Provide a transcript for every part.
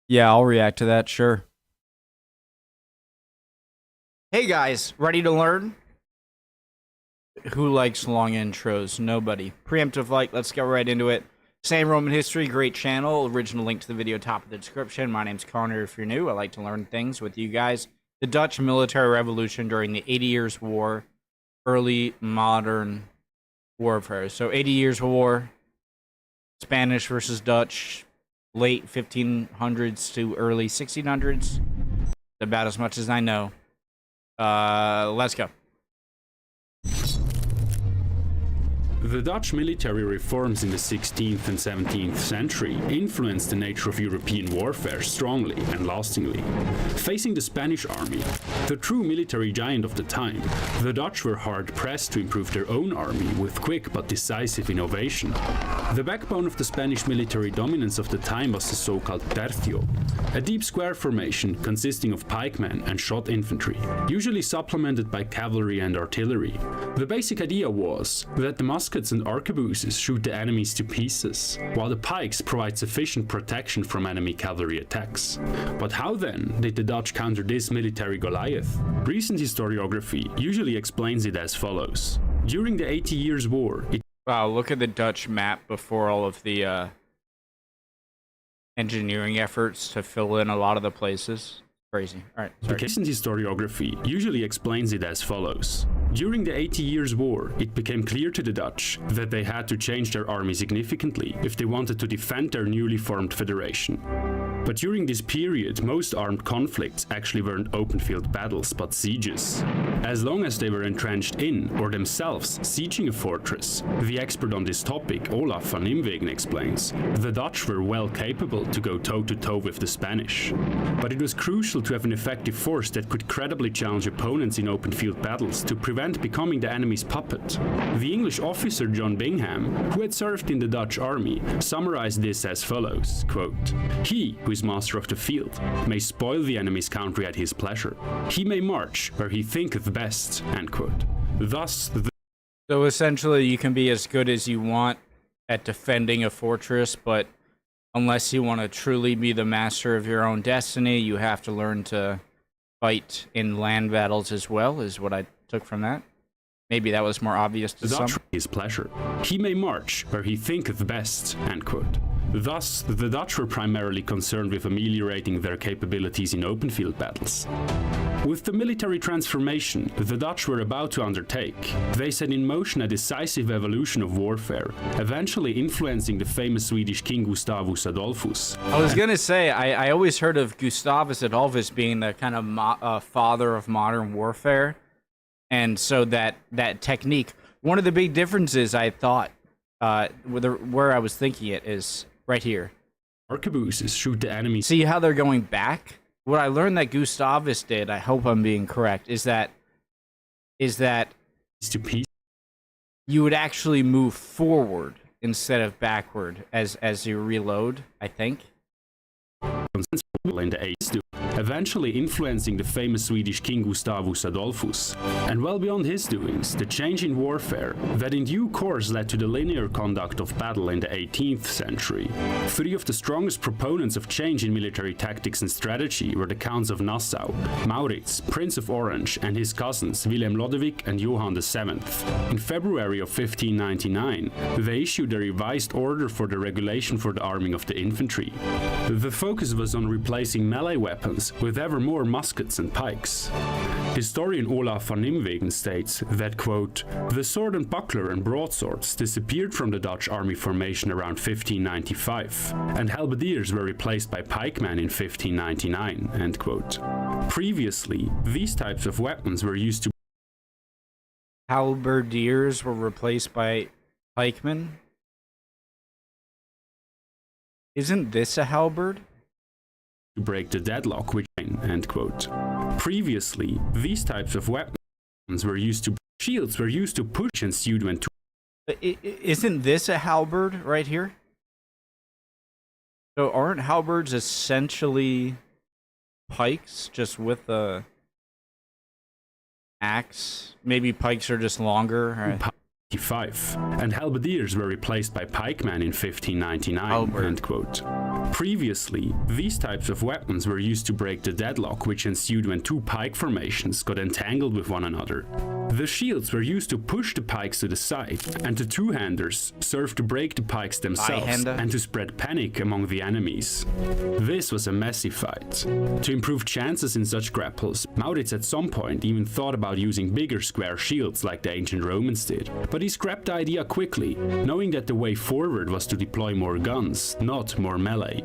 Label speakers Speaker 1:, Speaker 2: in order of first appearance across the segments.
Speaker 1: Yeah, I'll react to that, sure. Hey guys, ready to learn? Who likes long intros? Nobody. Preemptive like, let's get right into it. Same Roman history, great channel. Original link to the video top of the description. My name's Connor. If you're new, I like to learn things with you guys. The Dutch military revolution during the 80 Years' War, early modern warfare. So 80 Years' War, Spanish versus Dutch, late 1500s to early 1600s. About as much as I know. Let's go.
Speaker 2: The Dutch military reforms in the 16th and 17th century influenced the nature of European warfare strongly and lastingly. Facing the Spanish army, the true military giant of the time, the Dutch were hard-pressed to improve their own army with quick but decisive innovation. The backbone of the Spanish military dominance of the time was the so-called tercio, a deep square formation consisting of pikemen and shot infantry, usually supplemented by cavalry and artillery. The basic idea was that the muskets and arquebuses shoot the enemies to pieces, while the pikes provide sufficient protection from enemy cavalry attacks. But how then did the Dutch counter this military Goliath? Recent historiography usually explains it as follows. During the 80 Years' War,
Speaker 1: Wow, look at the Dutch map before all of the engineering efforts to fill in a lot of the places. Crazy. All right, sorry.
Speaker 2: Recent historiography usually explains it as follows. During the 80 Years' War, it became clear to the Dutch that they had to change their army significantly if they wanted to defend their newly formed federation. But during this period, most armed conflicts actually weren't open field battles but sieges. As long as they were entrenched in, or themselves sieging a fortress, the expert on this topic, Olaf van Nimwegen, explains, the Dutch were well capable to go toe-to-toe with the Spanish. But it was crucial to have an effective force that could credibly challenge opponents in open field battles to prevent becoming the enemy's puppet. The English officer John Bingham, who had served in the Dutch army, summarized this as follows, quote, "He who is master of the field may spoil the enemy's country at his pleasure. He may march where he thinketh best," end quote. Thus,
Speaker 1: So essentially, you can be as good as you want at defending a fortress, but unless you want to truly be the master of your own destiny, you have to learn to fight in land battles as well, is what I took from that. Maybe that was more obvious to some.
Speaker 2: his pleasure. He may march where he thinketh best, end quote. Thus, the Dutch were primarily concerned with ameliorating their capabilities in open field battles. With the military transformation the Dutch were about to undertake, they set in motion a decisive evolution of warfare, eventually influencing the famous Swedish king Gustavus Adolphus.
Speaker 1: I was gonna say, I always heard of Gustavus Adulus being the kind of father of modern warfare, and so that technique. One of the big differences I thought, where I was thinking it is right here.
Speaker 2: Arquebuses shoot the enemy.
Speaker 1: See how they're going back? What I learned that Gustavus did, I hope I'm being correct, is that
Speaker 2: to peace.
Speaker 1: you would actually move forward instead of backward as you reload, I think.
Speaker 2: In the age, eventually influencing the famous Swedish king Gustavus Adolphus. And well beyond his doings, the change in warfare that in due course led to the linear conduct of battle in the 18th century. Three of the strongest proponents of change in military tactics and strategy were the Counts of Nassau, Maurits, Prince of Orange, and his cousins Willem Lodewijk and Johann VII. In February of 1599, they issued a revised order for the regulation for the arming of the infantry. The focus was on replacing melee weapons with ever more muskets and pikes. Historian Olaf van Nimwegen states that, quote, "The sword and buckler and broadswords disappeared from the Dutch army formation around 1595, and halberdiers were replaced by pikemen in 1599, end quote. Previously, these types of weapons were used to
Speaker 1: Halberdiers were replaced by pikemen. Isn't this a halberd?
Speaker 2: break the deadlock, which, end quote. Previously, these types of weapons were used to shields were used to push and suit when
Speaker 1: Isn't this a halberd right here? So aren't halberds essentially pikes just with a axe? Maybe pikes are just longer.
Speaker 2: and halberdiers were replaced by pikemen in 1599, end quote. Previously, these types of weapons were used to break the deadlock which ensued when two pike formations got entangled with one another. The shields were used to push the pikes to the side, and the two-handers served to break the pikes themselves and to spread panic among the enemies. This was a messy fight. To improve chances in such grapples, Maurits at some point even thought about using bigger square shields like the ancient Romans did, but he scrapped the idea quickly, knowing that the way forward was to deploy more guns, not more melee.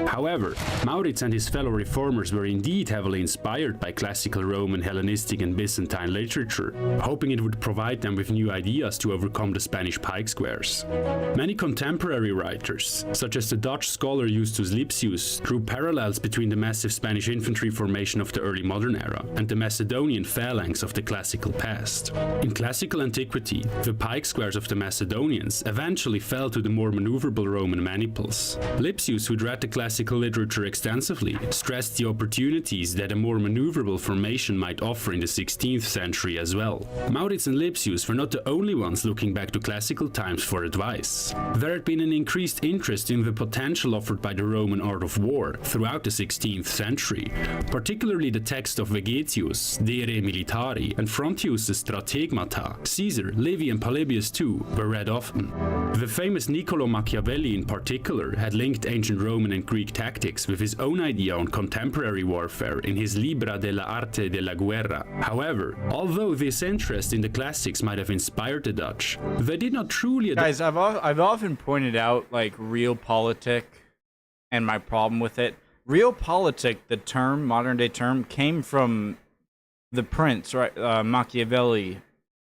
Speaker 2: However, Maurits and his fellow reformers were indeed heavily inspired by classical Roman, Hellenistic and Byzantine literature, hoping it would provide them with new ideas to overcome the Spanish pike squares. Many contemporary writers, such as the Dutch scholar Justus Lipsius, drew parallels between the massive Spanish infantry formation of the early modern era and the Macedonian phalanx of the classical past. In classical antiquity, the pike squares of the Macedonians eventually fell to the more maneuverable Roman maniples. Lipsius, who'd read the classical literature extensively, stressed the opportunities that a more maneuverable formation might offer in the 16th century as well. Maurits and Lipsius were not the only ones looking back to classical times for advice. There had been an increased interest in the potential offered by the Roman art of war throughout the 16th century, particularly the text of Vegetius, De Re Militari, and Frontius' Strategmata. Caesar, Livy and Polybius too were read often. The famous Niccolo Machiavelli in particular had linked ancient Roman and Greek tactics with his own idea on contemporary warfare in his Libra della Arte della Guerra. However, although this interest in the classics might have inspired the Dutch, they did not truly...
Speaker 1: Guys, I've often pointed out, like, realpolitik and my problem with it. Realpolitik, the term, modern-day term, came from the prince, right? Machiavelli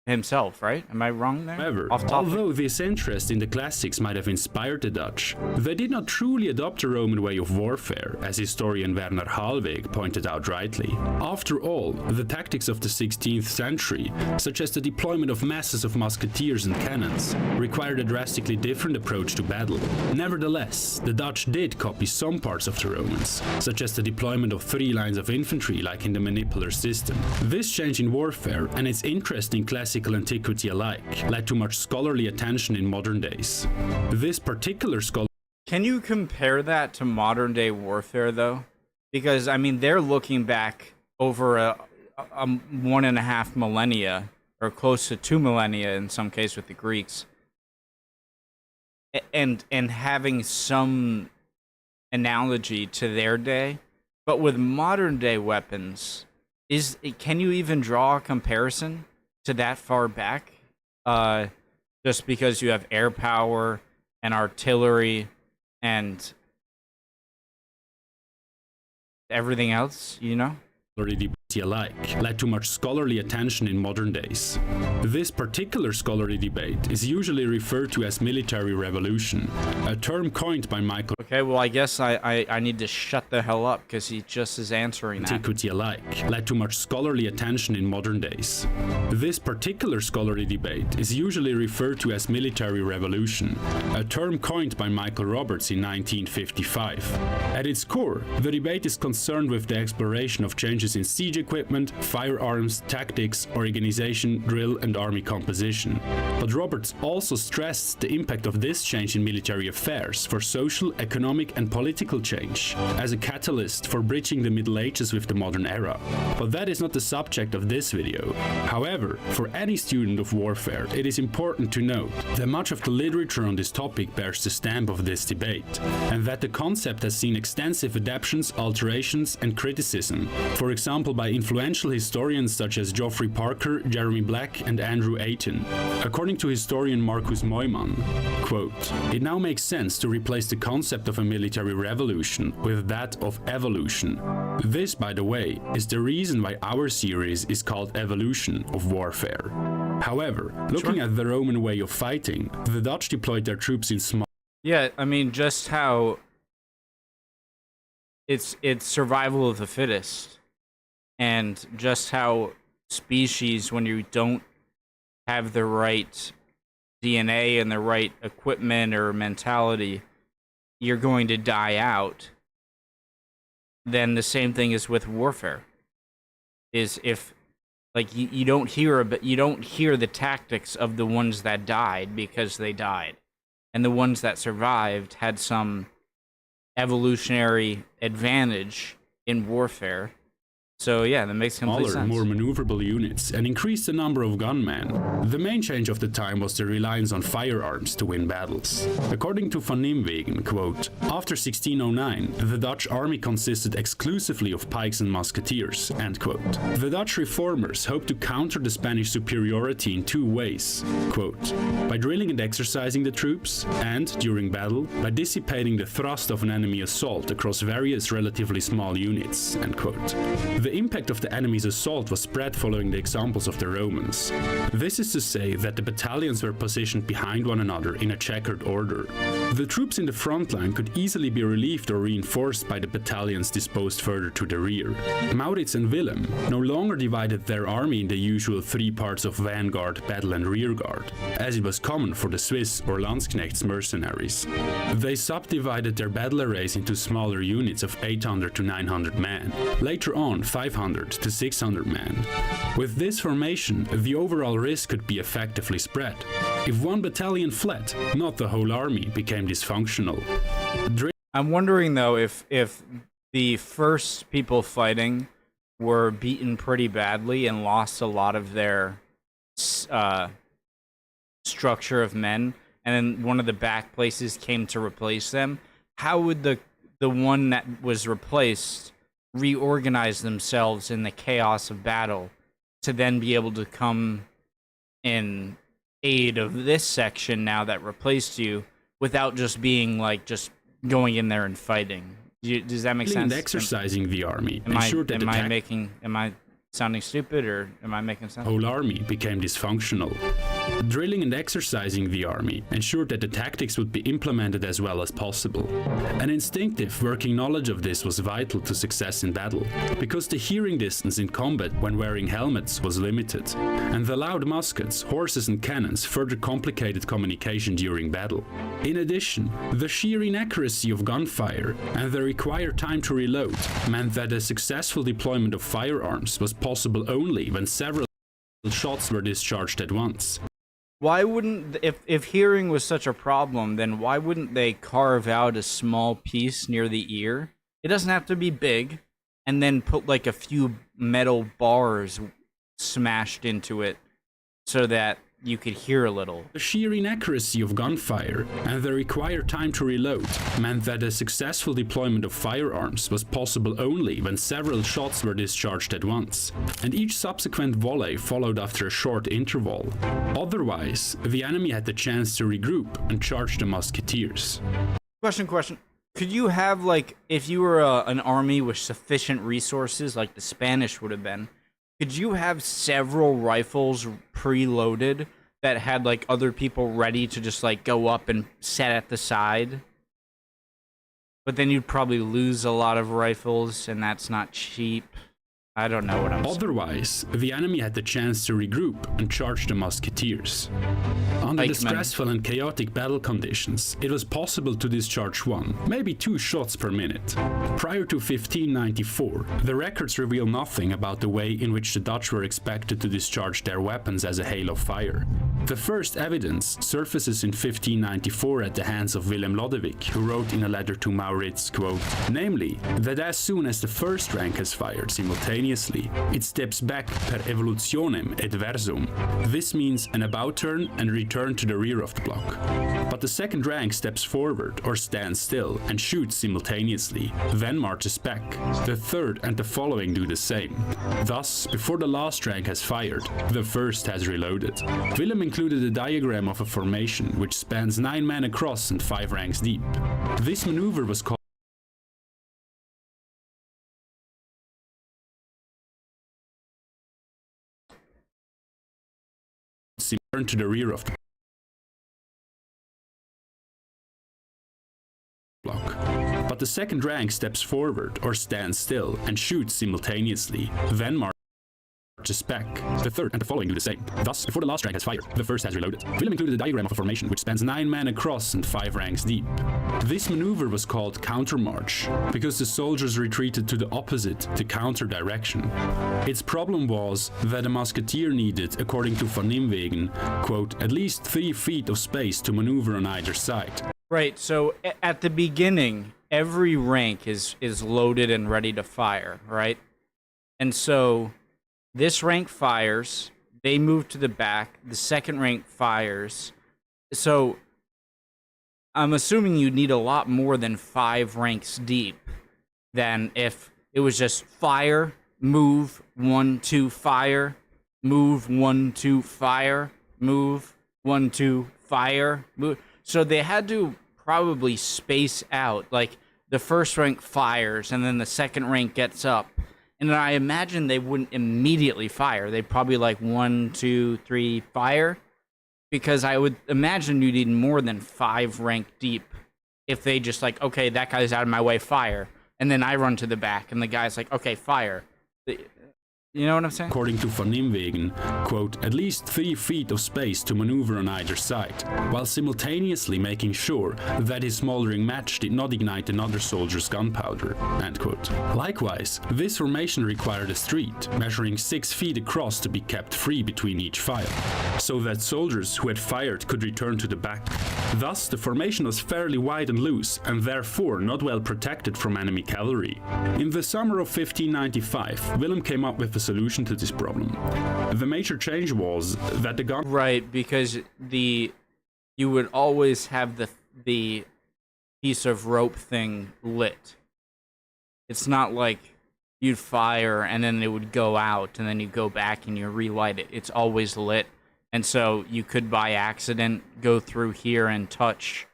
Speaker 1: himself, right? Am I wrong there?
Speaker 2: However, although this interest in the classics might have inspired the Dutch, they did not truly adopt the Roman way of warfare, as historian Werner Hallweg pointed out rightly. After all, the tactics of the 16th century, such as the deployment of masses of musketeers and cannons, required a drastically different approach to battle. Nevertheless, the Dutch did copy some parts of the Romans, such as the deployment of 3 lines of infantry like in the manipular system. This change in warfare and its interest in classical antiquity alike led to much scholarly attention in modern days. This particular scholar...
Speaker 1: Can you compare that to modern day warfare though? Because I mean, they're looking back over a 1.5 millennia, or close to 2 millennia in some case with the Greeks, and having some analogy to their day. But with modern day weapons, can you even draw a comparison to that far back? Just because you have air power and artillery and everything else, you know?
Speaker 2: Alike led to much scholarly attention in modern days. This particular scholarly debate is usually referred to as military revolution, a term coined by Michael...
Speaker 1: Okay, well, I guess I need to shut the hell up because he just is answering that.
Speaker 2: Antiquity alike led to much scholarly attention in modern days. This particular scholarly debate is usually referred to as military revolution, a term coined by Michael Roberts in 1955. At its core, the debate is concerned with the exploration of changes in siege equipment, firearms, tactics, organization, drill, and army composition. But Roberts also stressed the impact of this change in military affairs for social, economic, and political change, as a catalyst for bridging the Middle Ages with the modern era. But that is not the subject of this video. However, for any student of warfare, it is important to note that much of the literature on this topic bears the stamp of this debate, and that the concept has seen extensive adaptations, alterations, and criticism, for example by influential historians such as Geoffrey Parker, Jeremy Black, and Andrew Ayton. According to historian Marcus Neumann, quote, "It now makes sense to replace the concept of a military revolution with that of evolution. This, by the way, is the reason why our series is called Evolution of Warfare." However, looking at the Roman way of fighting, the Dutch deployed their troops in small...
Speaker 1: Yeah, I mean, just how it's survival of the fittest. And just how species, when you don't have the right DNA and the right equipment or mentality, you're going to die out. Then the same thing is with warfare. Is if Like you don't hear you don't hear the tactics of the ones that died because they died, and the ones that survived had some evolutionary advantage in warfare. So yeah, that makes complete sense.
Speaker 2: More maneuverable units and increased the number of gunmen. The main change of the time was the reliance on firearms to win battles. According to Van Nimwegen, quote, "After 1609, the Dutch army consisted exclusively of pikes and musketeers," end quote. The Dutch reformers hoped to counter the Spanish superiority in two ways, quote, "by drilling and exercising the troops, and, during battle, by dissipating the thrust of an enemy assault across various relatively small units," end quote. The impact of the enemy's assault was spread following the examples of the Romans. This is to say that the battalions were positioned behind one another in a checkered order. The troops in the front line could easily be relieved or reinforced by the battalions disposed further to the rear. Maurits and Willem no longer divided their army in the usual three parts of vanguard, battle and rearguard, as it was common for the Swiss or Landsknecht's mercenaries. They subdivided their battle arrays into smaller units of 800 to 900 men. Later on, 500 to 600 men. With this formation, the overall risk could be effectively spread. If one battalion fled, not the whole army became dysfunctional.
Speaker 1: I'm wondering though if the first people fighting were beaten pretty badly and lost a lot of their structure of men, and then one of the back places came to replace them, how would the one that was replaced reorganize themselves in the chaos of battle to then be able to come in aid of this section now that replaced you without just being like just going in there and fighting? Does that make sense?
Speaker 2: And exercising the army.
Speaker 1: Am I sounding stupid, or am I making sense?
Speaker 2: The whole army became dysfunctional. Drilling and exercising the army ensured that the tactics would be implemented as well as possible. An instinctive working knowledge of this was vital to success in battle, because the hearing distance in combat when wearing helmets was limited, and the loud muskets, horses and cannons further complicated communication during battle. In addition, the sheer inaccuracy of gunfire and the required time to reload meant that a successful deployment of firearms was possible only when several shots were discharged at once.
Speaker 1: Why wouldn't, if hearing was such a problem, then why wouldn't they carve out a small piece near the ear? It doesn't have to be big, and then put like a few metal bars smashed into it so that you could hear a little.
Speaker 2: The sheer inaccuracy of gunfire and the required time to reload meant that a successful deployment of firearms was possible only when several shots were discharged at once, and each subsequent volley followed after a short interval. Otherwise, the enemy had the chance to regroup and charge the musketeers.
Speaker 1: Question. Could you have, like, if you were an army with sufficient resources, like the Spanish would have been, could you have several rifles preloaded that had like other people ready to just like go up and set at the side? But then you'd probably lose a lot of rifles, and that's not cheap. I don't know what I'm saying.
Speaker 2: Otherwise, the enemy had the chance to regroup and charge the musketeers. Under the stressful and chaotic battle conditions, it was possible to discharge one, maybe two shots per minute. Prior to 1594, the records reveal nothing about the way in which the Dutch were expected to discharge their weapons as a hail of fire. The first evidence surfaces in 1594 at the hands of Willem Lodewijk, who wrote in a letter to Maurits, quote, namely, that as soon as the first rank has fired simultaneously, it steps back per evolutionem et versum. This means an about turn and return to the rear of the block. But the second rank steps forward or stands still and shoots simultaneously, then marches back. The third and the following do the same. Thus, before the last rank has fired, the first has reloaded. Willem included a diagram of a formation which spans 9 men across and 5 ranks deep. This maneuver was called turn to the rear of the block. But the second rank steps forward or stands still and shoots simultaneously, then marches spec. The third and the following do the same. Thus, before the last rank has fired, the first has reloaded. Willem included a diagram of a formation which spans 9 men across and 5 ranks deep. This maneuver was called countermarch, because the soldiers retreated to the opposite, the counter direction. Its problem was that a musketeer needed, according to Van Nimwegen, quote, at least 3 feet of space to maneuver on either side.
Speaker 1: Right, so at the beginning, every rank is loaded and ready to fire, right? And so this rank fires, they move to the back, the second rank fires. So I'm assuming you need a lot more than 5 ranks deep than if it was just fire, move, 1, 2, fire, move, 1, 2, fire, move, 1, 2, fire, move. So they had to probably space out, like the first rank fires and then the second rank gets up. And I imagine they wouldn't immediately fire. They'd probably like 1, 2, 3, fire. Because I would imagine you need more than 5 rank deep if they just like, okay, that guy's out of my way, fire. And then I run to the back and the guy's like, okay, fire. You know what I'm saying?
Speaker 2: According to Van Nimwegen, quote, at least 3 feet of space to maneuver on either side, while simultaneously making sure that his smoldering match did not ignite another soldier's gunpowder, end quote. Likewise, this formation required a street, measuring 6 feet across to be kept free between each fire, so that soldiers who had fired could return to the back. Thus, the formation was fairly wide and loose, and therefore not well protected from enemy cavalry. In the summer of 1595, Willem came up with a solution to this problem. The major change was that the gun...
Speaker 1: Right, because you would always have the piece of rope thing lit. It's not like you'd fire and then it would go out and then you go back and you relight it. It's always lit. And so you could by accident go through here and touch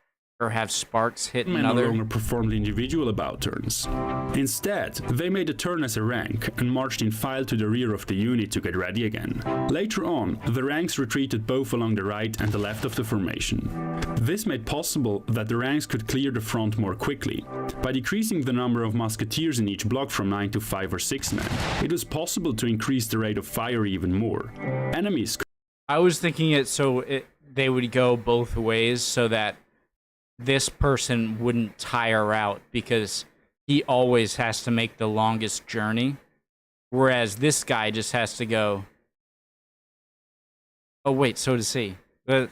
Speaker 1: or have sparks hit another.
Speaker 2: No longer performed individual about turns. Instead, they made a turn as a rank and marched in file to the rear of the unit to get ready again. Later on, the ranks retreated both along the right and the left of the formation. This made possible that the ranks could clear the front more quickly. By decreasing the number of musketeers in each block from 9 to 5 or 6 men, it was possible to increase the rate of fire even more. Enemies...
Speaker 1: I was thinking they would go both ways so that this person wouldn't tire out because he always has to make the longest journey, whereas this guy just has to go. Oh wait, so does he. Wait,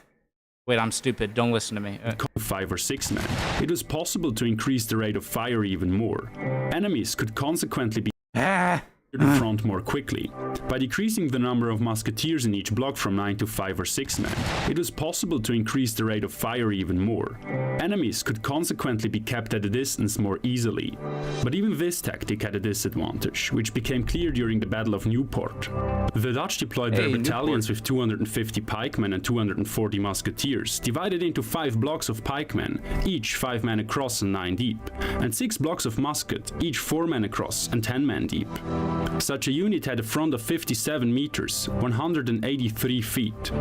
Speaker 1: I'm stupid. Don't listen to me.
Speaker 2: 5 or 6 men. It was possible to increase the rate of fire even more. Enemies could consequently be the front more quickly. By decreasing the number of musketeers in each block from 9 to 5 or 6 men, it was possible to increase the rate of fire even more. Enemies could consequently be kept at a distance more easily. But even this tactic had a disadvantage, which became clear during the Battle of Newport. The Dutch deployed their battalions with 250 pikemen and 240 musketeers, divided into 5 blocks of pikemen, each 5 men across and 9 deep, and 6 blocks of musket, each 4 men across and 10 men deep. Such a unit had a front of 57 meters, 183 feet.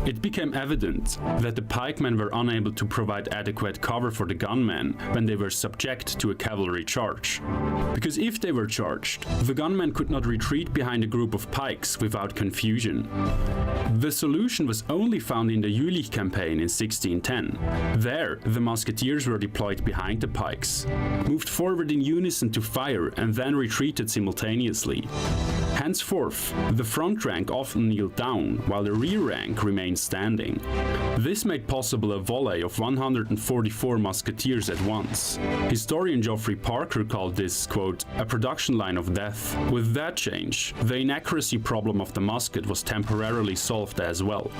Speaker 2: It became evident that the pikemen were unable to provide adequate cover for the gunmen when they were subject to a cavalry charge. Because if they were charged, the gunmen could not retreat behind a group of pikes without confusion. The solution was only found in the Jülich campaign in 1610. There, the musketeers were deployed behind the pikes, moved forward in unison to fire, and then retreated simultaneously. Henceforth, the front rank often kneeled down, while the rear rank remained standing. This made possible a volley of 144 musketeers at once. Historian Geoffrey Parker called this, quote, a production line of death. With that change, the inaccuracy problem of the musket was temporarily solved as well.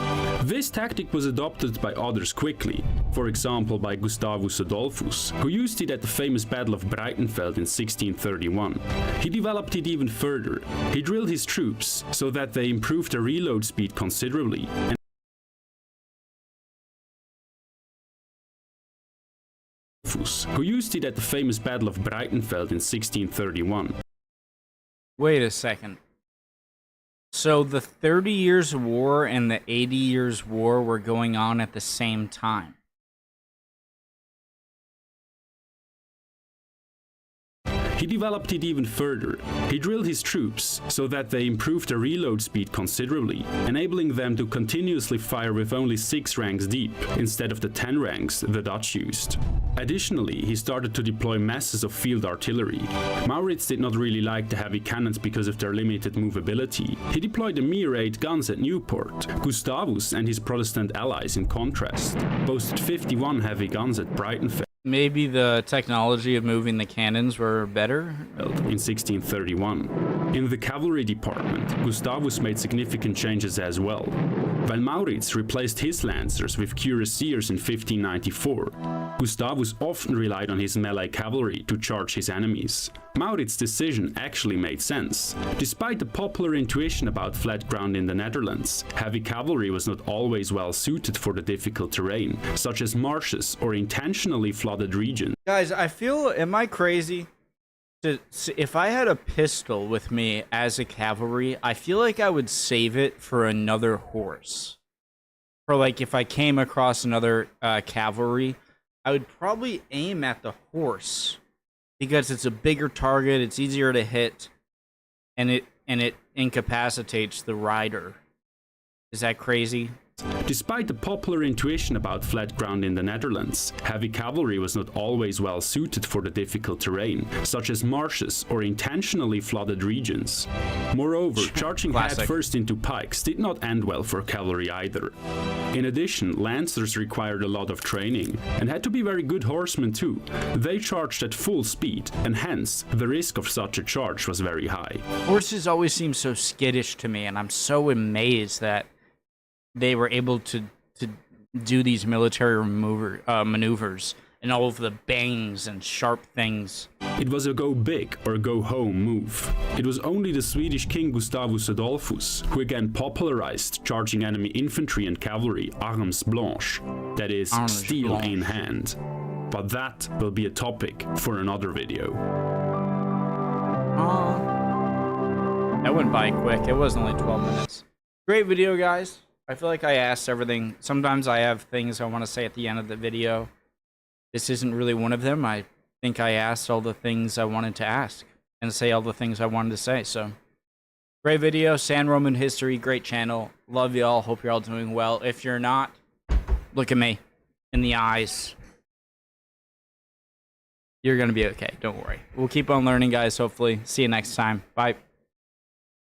Speaker 2: This tactic was adopted by others quickly, for example by Gustavus Adulus, who used it at the famous Battle of Breitenfeld in 1631. He developed it even further. He drilled his troops so that they improved their reload speed considerably, and who used it at the famous Battle of Breitenfeld in 1631.
Speaker 1: Wait a second. So the 30 Years' War and the 80 Years' War were going on at the same time.
Speaker 2: he developed it even further. He drilled his troops so that they improved their reload speed considerably, enabling them to continuously fire with only 6 ranks deep, instead of the 10 ranks the Dutch used. Additionally, he started to deploy masses of field artillery. Maurits did not really like the heavy cannons because of their limited movability. He deployed a mere 8 guns at Newport. Gustavus and his Protestant allies, in contrast, boasted 51 heavy guns at Breitenfeld.
Speaker 1: Maybe the technology of moving the cannons were better?
Speaker 2: In 1631. In the cavalry department, Gustavus made significant changes as well. While Maurits replaced his lancers with cuirassiers in 1594, Gustavus often relied on his melee cavalry to charge his enemies. Maurits' decision actually made sense. Despite the popular intuition about flat ground in the Netherlands, heavy cavalry was not always well suited for the difficult terrain, such as marshes or intentionally flooded regions.
Speaker 1: Guys, I feel, am I crazy? If I had a pistol with me as a cavalry, I feel like I would save it for another horse. For like, if I came across another cavalry, I would probably aim at the horse because it's a bigger target, it's easier to hit, and it incapacitates the rider. Is that crazy?
Speaker 2: Despite the popular intuition about flat ground in the Netherlands, heavy cavalry was not always well suited for the difficult terrain, such as marshes or intentionally flooded regions. Moreover, charging headfirst into pikes did not end well for cavalry either. In addition, lancers required a lot of training, and had to be very good horsemen too. They charged at full speed, and hence, the risk of such a charge was very high.
Speaker 1: Horses always seem so skittish to me, and I'm so amazed that they were able to do these military maneuvers and all of the bangs and sharp things.
Speaker 2: It was a go big or go home move. It was only the Swedish king Gustavus Adulus who again popularized charging enemy infantry and cavalry armes blanches, that is, steel in hand. But that will be a topic for another video.
Speaker 1: That went by quick. It was only 12 minutes. Great video, guys. I feel like I asked everything. Sometimes I have things I want to say at the end of the video. This isn't really one of them. I think I asked all the things I wanted to ask and say all the things I wanted to say. So, great video. San Roman History, great channel. Love y'all. Hope you're all doing well. If you're not, look at me in the eyes. You're going to be okay. Don't worry. We'll keep on learning, guys, hopefully. See you next time. Bye.